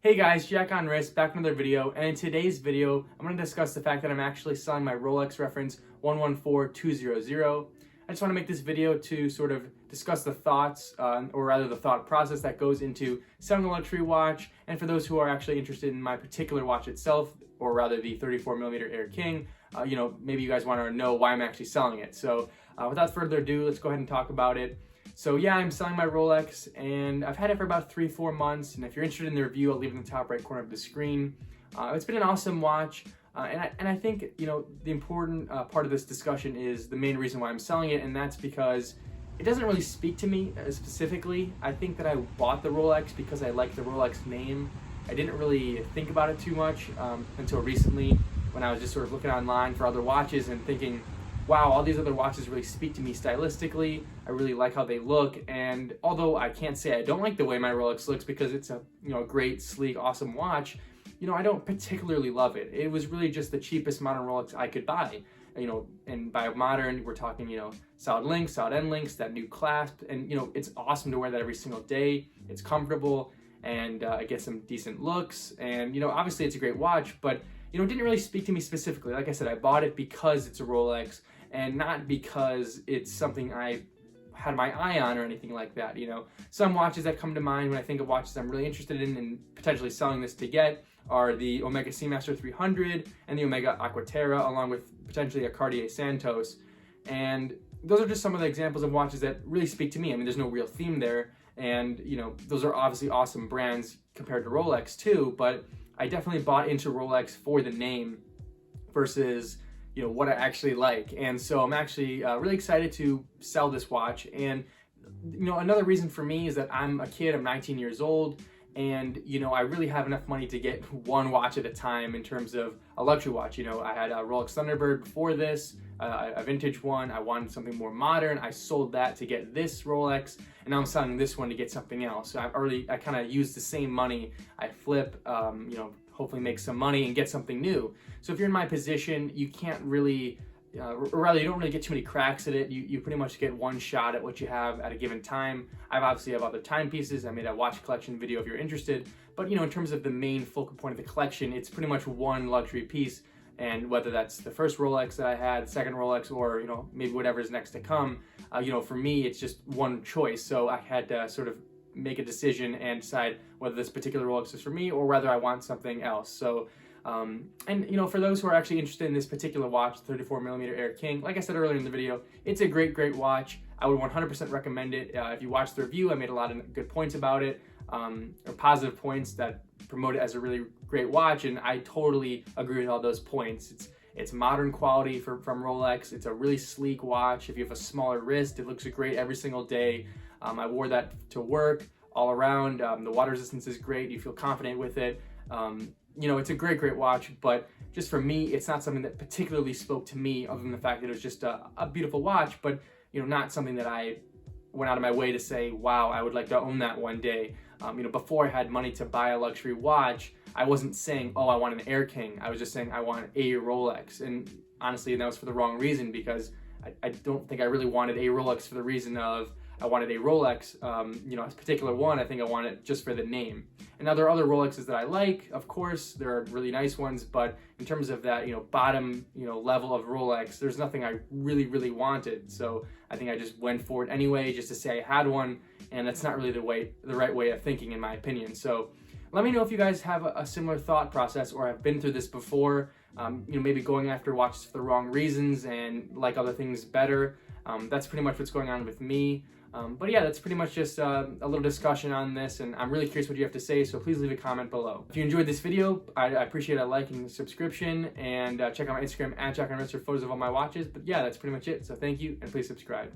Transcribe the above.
Hey guys, Jack on Wrist, back with another video, and in today's video, I'm going to discuss the fact that I'm actually selling my Rolex reference 114200. I just want to make this video to sort of discuss the thoughts, or rather the thought process that goes into selling a luxury watch, and for those who are actually interested in my particular watch itself, or rather the 34mm Air King, maybe you guys want to know why I'm actually selling it. So without further ado, let's go ahead and talk about it. So yeah, I'm selling my Rolex, and I've had it for about 3-4 months, and if you're interested in the review, I'll leave it in the top right corner of the screen. It's been an awesome watch, and I think, the important part of this discussion is the main reason why I'm selling it, and that's because it doesn't really speak to me specifically. I think that I bought the Rolex because I like the Rolex name. I didn't really think about it too much until recently, when I was just sort of looking online for other watches and thinking, wow, all these other watches really speak to me stylistically. I really like how they look, and although I can't say I don't like the way my Rolex looks because it's a great, sleek, awesome watch, I don't particularly love it. It was really just the cheapest modern Rolex I could buy. And by modern, we're talking, solid links, solid end links, that new clasp, and it's awesome to wear that every single day. It's comfortable, and it gets some decent looks, and obviously it's a great watch, but it didn't really speak to me specifically. Like I said, I bought it because it's a Rolex and not because it's something I had my eye on or anything like that. Some watches that come to mind when I think of watches I'm really interested in and potentially selling this to get are the Omega Seamaster 300 and the Omega Aquaterra, along with potentially a Cartier Santos. And those are just some of the examples of watches that really speak to me. I mean, there's no real theme there, and those are obviously awesome brands compared to Rolex too, but I definitely bought into Rolex for the name versus what I actually like. And so I'm actually really excited to sell this watch. And another reason for me is that I'm a kid, I'm 19 years old, and I really have enough money to get one watch at a time in terms of a luxury watch. I had a Rolex Thunderbird before this, a vintage one. I wanted something more modern. I sold that to get this Rolex, and now I'm selling this one to get something else. So I kind of used the same money. I flip, hopefully make some money and get something new. So if you're in my position, you can't really, or rather you don't really get too many cracks at it. You pretty much get one shot at what you have at a given time. I obviously have other timepieces. I made a watch collection video if you're interested, but in terms of the main focal point of the collection, it's pretty much one luxury piece. And whether that's the first Rolex that I had, second Rolex, or maybe whatever's next to come, for me it's just one choice. So I had to sort of make a decision and decide whether this particular Rolex is for me or whether I want something else. So and for those who are actually interested in this particular watch, 34mm Air King, like I said earlier in the video, it's a great watch. I would 100% recommend it. If you watched the review, I made a lot of good points about it, or positive points that promote it as a really great watch, and I totally agree with all those points. It's modern quality from Rolex. It's a really sleek watch. If you have a smaller wrist, it looks great every single day. I wore that to work all around. The water resistance is great. You feel confident with it. It's a great watch, but just for me, it's not something that particularly spoke to me, other than the fact that it was just a beautiful watch, but not something that I went out of my way to say, wow, I would like to own that one day. Before I had money to buy a luxury watch, I wasn't saying, oh, I want an Air King. I was just saying I want a Rolex. And honestly, that was for the wrong reason, because I don't think I really wanted a Rolex for the reason of I wanted a Rolex, a particular one. I think I want it just for the name. And now there are other Rolexes that I like, of course. There are really nice ones, but in terms of that, bottom, level of Rolex, there's nothing I really wanted. So I think I just went for it anyway, just to say I had one, and that's not really the right way of thinking, in my opinion. So let me know if you guys have a similar thought process or have been through this before, maybe going after watches for the wrong reasons and like other things better. That's pretty much what's going on with me. But yeah, that's pretty much just a little discussion on this, and I'm really curious what you have to say, so please leave a comment below. If you enjoyed this video, I appreciate a like and subscription, and check out my Instagram @JackOnWrist for photos of all my watches. But yeah, that's pretty much it, so thank you, and please subscribe.